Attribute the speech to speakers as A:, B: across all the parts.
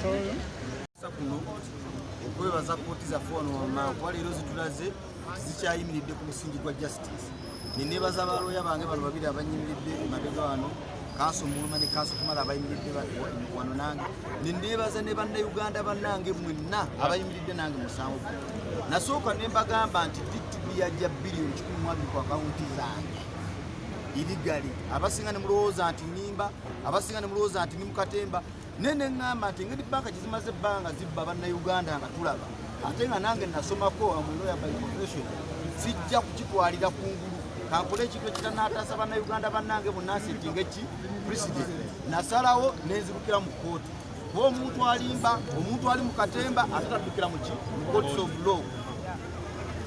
A: kuno okwebaza kooti zaffe wano wammanga leero zitulaze zikyayimiridde ku musingi gwa justice. Nenebaza abalooya bange bano babiri abanyimiridde emabega wano, Kanso Muluma ne Kanso Kumala abayimiridde wano nange. Nenebaza ne bannayuganda bannange mwenna abayimiridde nange musango. Nasooka ne mbagamba nti DTB yajja biliyoni 12 ku akawunti zange iligali. Abasinga ne mulowooza nti nimba, abasinga ne mulowooza nti ni mukatemba. Nene ngamba nti ngeri banka kizimaze ebbanga zibba bannayuganda nga tulaba. Ate nga nange nasomako amulooya by profession, sijja kukitwalira kungulu. Kankole ekintu ekitanaataasa bannayuganda bannange munnansi ngeki president. Nasalawo nenzibukira mu kooti. Kuba omuntu alimba, omuntu ali mu katemba atataddukira mu courts of law.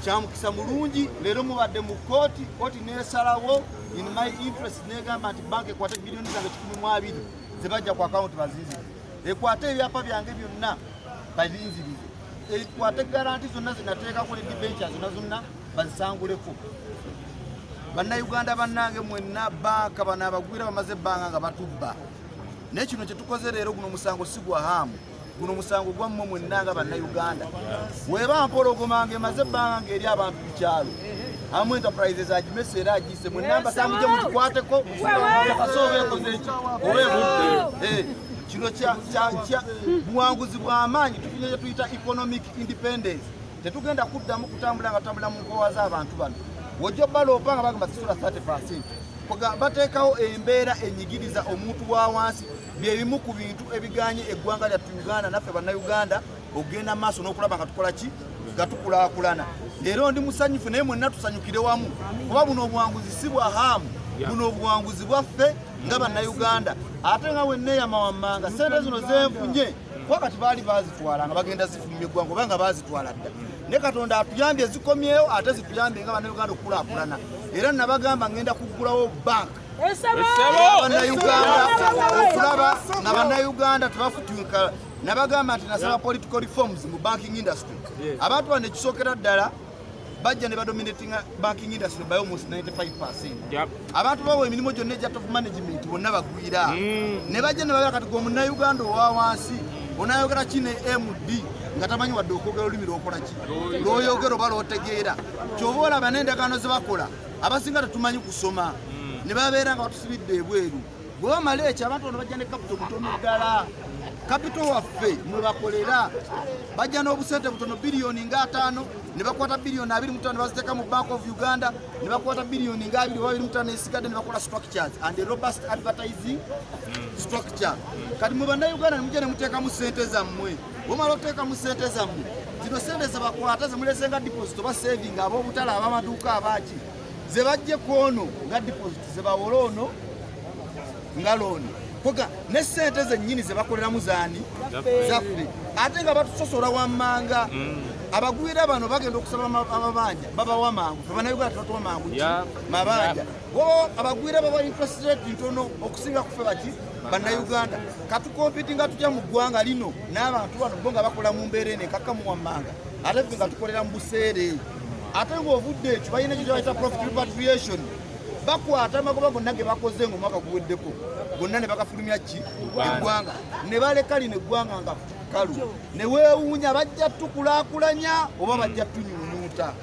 A: Kyamukisa mulungi leero mubadde mu kooti, kooti nesalawo in my interest negamba nti banka ekwate biliyoni zange 12 zebajja ku account bazinzire. Ekwate ebyapa byange byonna bazinzirize. Ekwate garanti zonna zinateekako ne debentures zonna bazisanguleko. Bannayuganda bannange mwenna banka bano abagwira bamaze ebbanga nga batubba. Naye kino kye tukoze leero guno musango si gwa hamu. Guno musango gwa mmwe mwenna nga bannayuganda. Weba mpologoma emaze ebbanga ng'eri abantu ku kyalo. Hamu Enterprises agimese era agise mwenna mbasangije mukikwateko akasobeeko zeki obeebudde. Kino kya buwanguzi bw'amaanyi tufunye kye tuyita economic independence. Tetugenda kuddamu kutambula nga tutambula mu nkoowa z'abantu bano. Wojja baloopa nga bagamba sisula 30%. Koga bateekawo embeera enyigiriza omuntu wa wansi byebimu ku bintu ebiganye eggwanga lya Uganda naffe bannayuganda ogenda maaso n'okulaba nga tukola ki nga tukulaakulana. Leero ndi musanyufu naye mwenna tusanyukire wamu kuba buno obuwanguzi si bwa hamu, buno obuwanguzi bwaffe nga bannayuganda. Ate nga wenneeyama wammanga sente zino zenfunye kuba kati baali baazitwala nga bagenda zifulumya eggwanga oba nga baazitwala dda. Ne Katonda atuyambye zikomyewo ate zituyambye nga bannayuganda okulaakulana. Era nabagamba ngenda kuggulawo banka bannayuganda okulaba nga bannayuganda tebafutuka. Nabagamba nti nasaba political reforms mu banking industry. Abantu bano ekisookera ddala bajja ne badominating banking industry by almost 95%. Abantu bawo emirimu gyonna egya top management bonna bagwira. Ne bajja ne babera kati g'omunnayuganda owa wansi onayogera kine MD nga tamanyi wadde okwogera olulimi lw'okola ki lw'oyogera oba lw'otegeera. Ky'oba olaba n'endagaano ze bakola abasinga tetumanyi kusoma ne babeera nga batusibidde ebweru. Bwe bamala ekyo abantu bano bajja ne capital mutono ddala. Capital waffe mwe bakolera bajja n'obusente butono biliyoni nga 5 ne bakwata biliyoni 25 ne baziteeka mu Bank of Uganda ne bakwata biliyoni nga 25 esigadde ne bakola structures and a robust advertising structure. Kati mu bannayuganda ne mujja ne muteekamu ssente zammwe. Bw'omala okuteekamu ssente zammwe zino ssente ze bakwata ze mulese nga deposit oba saving ab'obutale ab'amaduuka abaaki ze bajje kwono nga deposit ze bawola ono nga looni. Koga ne ssente zennyini ze bakoleramu zaani zaffe ate nga batusosola wammanga. Abagwira bano bagenda okusaba amabanja babawa mangu. Bannayuganda tebatuwa mangu mabanja. Abagwira baba interest rate ntono okusinga kufe baki bannayuganda. Katukompiti nga tutya mu ggwanga lino n'abantu bano bo nga bakola mu mbeera eno ekakkamu wammanga ate ffe nga tukolera mu buseere. Ate ng'ovudde ekyo balina ekyo kye bayita profit repatriation. Bakwata amagoba gonna ge bakoze ng'omwaka guweddeko gonna ne bakafulumya ki eggwanga ne baleka lino eggwanga nga kalu ne weewuunya bajja tukulaakulanya oba bajja tunyuunyuuta.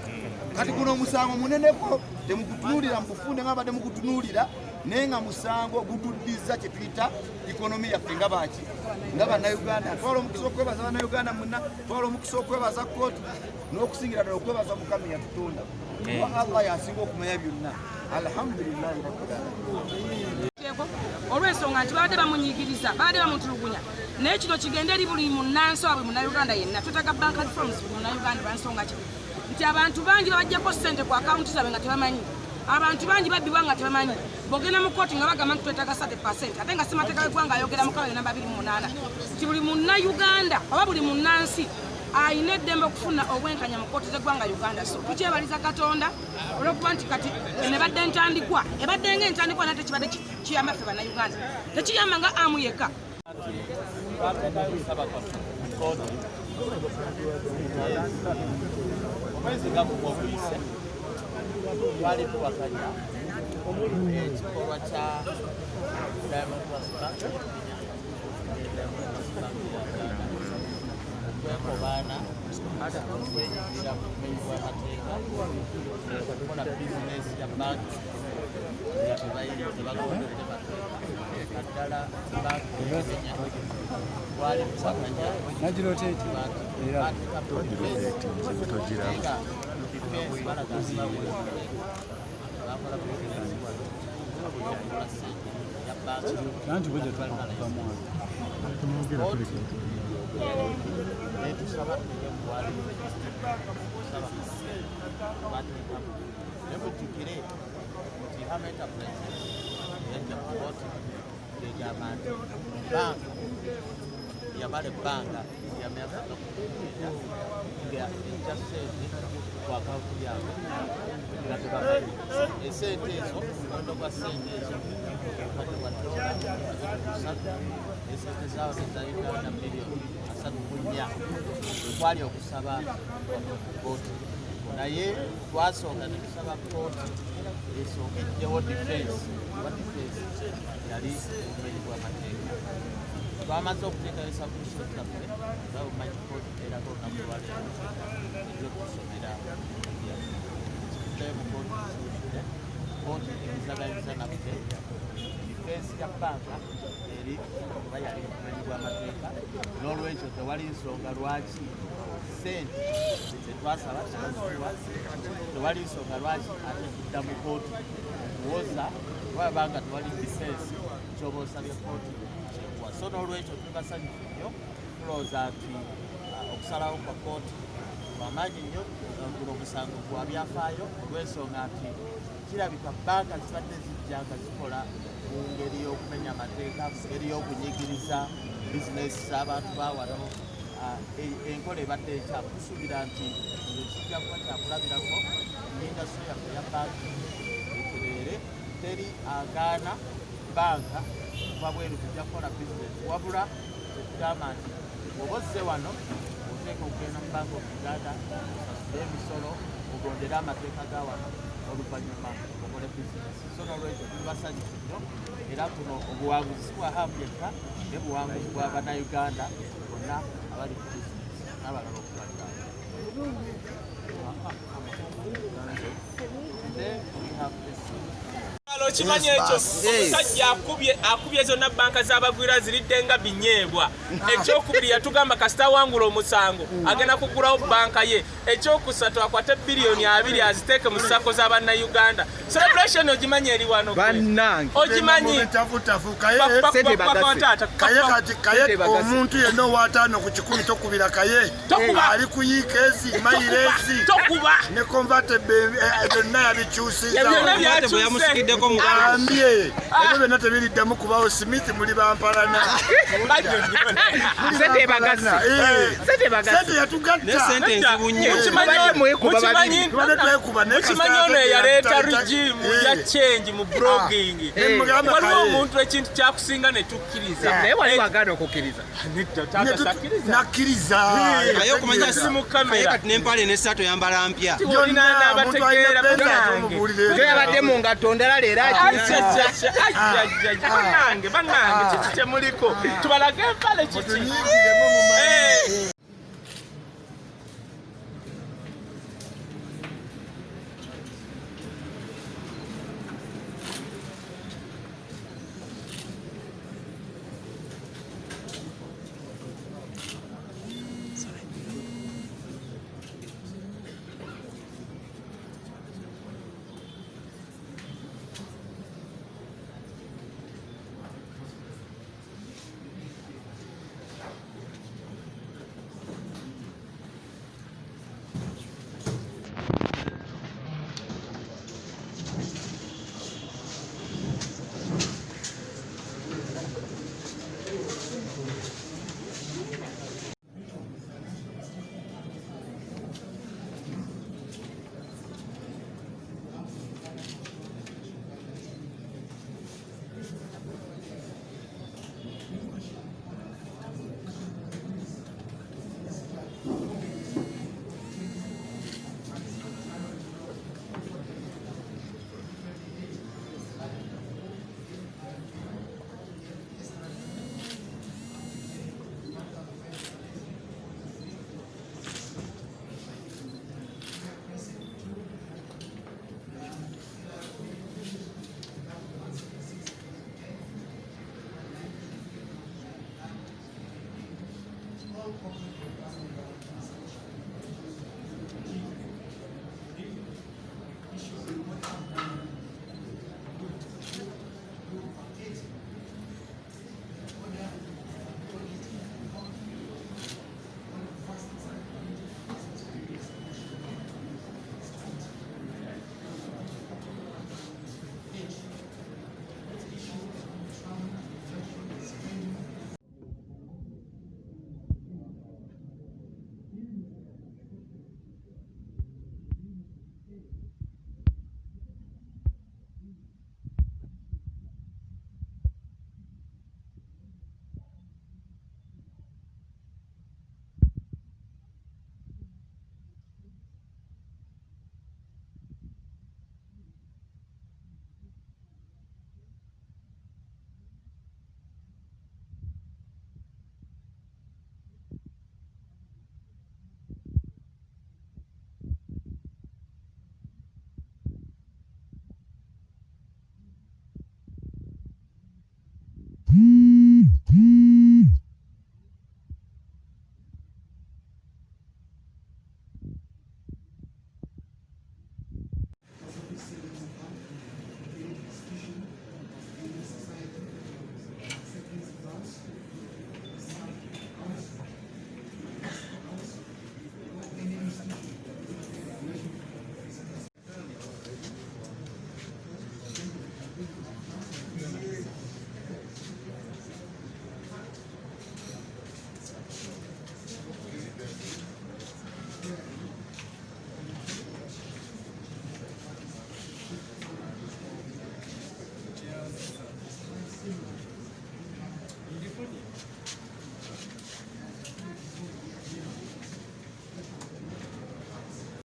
A: Kati guno omusango muneneko temugutunuulira mu bufunde nga badde mugutunuulira naye nga musango gutuddiza kye tuyita ikonomi yaffe nga baaki nga bannayuganda. Twala omukisa okwebaza bannayuganda munna, twala omukisa okwebaza kooti n'okusingira ddala okwebaza Mukama eyatutonda. Kuba Allah yasinga okumanya byonna. Alhamdulillahi rabbil alamin.
B: Olw'ensonga nti babadde bamunyigiriza babadde bamutulugunya naye kino kigenda eri buli munnansi wa buli munnayuganda yenna. Twetaaga bank reforms buli munnayuganda lwansonga ki nti abantu bangi babajjako ssente ku akawunti zaabwe nga tebamanyi. Abantu bangi babbibwa nga tebamanyi. Bw'ogenda mu kooti nga bagamba nti twetaaga 30% ate nga ssemateeka w'eggwanga ayogera mu Kabale namba 28 nti buli munnayuganda oba buli munnansi ayina eddembe okufuna obwenkanya mu kooti z'eggwanga Uganda. So tukyebaliza Katonda olw'okuba nti kati ne badde entandikwa ebadde ng'entandikwa naye tekibadde kiyamba ffe bannayuganda, tekiyamba nga amu yekka.
C: Omwezi nga gugwise twali tuwakanya ekikolwa kya Diamond Plus Bank okwekobaana okwenyigirira ku bumenyi bw'amateeka okukola bizinesi ya banki tebagonderere mateeka ddala banki ezenya twali tusakanya difensi balagazibakola bizinesi wano okukola sente ya banki netusaba ebyemwali tusaba bateekamu nebujjukire nti Ham Enterprises yajja ku kooti ng'egamba nti banka yamala ebbanga lya myaka nga ejja sente ku akawunti yaabwe nga tebamanyi esente ezo omuwendo gwa sente ezo kati gwa $3 esente zaawo za Uganda miliyoni 3.4 twali okusaba kooti naye twasooka ne tusaba kooti esookeddewo difensi yali obumenyi bw'amateeka twamaze okuteekalesa ku kisolo kyaffe nga omanyi kooti erako olunaku lwaleero ejja okusomera kituddeo mu kooti kisuulidde kooti ebizaganyiza naffe difensi ya banka eri oba yali obumenyi bw'amateeka n'olwekyo tewali nsonga lwaki sente zetwasaba tebaziwa tewali nsonga lwaki ate tudda mu kooti okuwoza wabanga tewali difensi kyoba osabye kooti kyekuwa so n'olwekyo tuli basanyufu nnyo tulowooza nti okusalawo kwa kooti kwamaanyi nnyo guno omusango gwa byafaayo olw'ensonga nti kirabika banka zibadde zijjanga zikola mu ngeri y'okumenya amateeka mu ngeri y'okunyigiriza bizinesi z'abantu bawano enkola ebadde ekyamu tusuubira nti kijja kuba kyakulabirako indasitule yaffe ya banki etereere teri agaana banka kuva bweru kujja kukola bizinesi wabula tekugamba nti oba ozze wano oteeka okugenda mu banka of Uganda osasule emisolo ogondere amateeka ga wano oluvannyuma okole bizinesi so n'olwekyo tuli basanyufu nnyo era kuno obuwanguzi si bwa Hamu yekka ne buwanguzi bwa bannayuganda bonna abali ku bizinesi n'abalala okubalira
D: okimanyi ekyo omusajja akubye zonna banka z'abagwira ziridde nga binyeebwa ekyokubiri yatugamba kasita wangula omusango agenda kugulawo banka ye ekyokusatu akwate biliyoni 2 aziteeke mu ssako z'abannayuganda celebration ogimanyi eri wano ogimanyi
E: kaye omuntu yenna owataano ku 10 tokubira kaye ali kuyiika ezi mayirezi ne convertible byonna yabikyusiza ambye ebyo byonna tebiriddamu kubawo Smith muli bampalana sente yatugatta
D: okimanyi ono eyaleeta regimu ya change mu blogging waliwo omuntu ekintu kyakusinga ne tukkiriza naye wali wagaana okukkiriza
E: nakkiriza
D: naye okumanya simu kamera
F: nempale n'essaatu yambala mpya
D: olina n'abategeera
F: yabadde mu ngatto ndala leero
D: bannange kiki kyemuliko tubalage empale kiki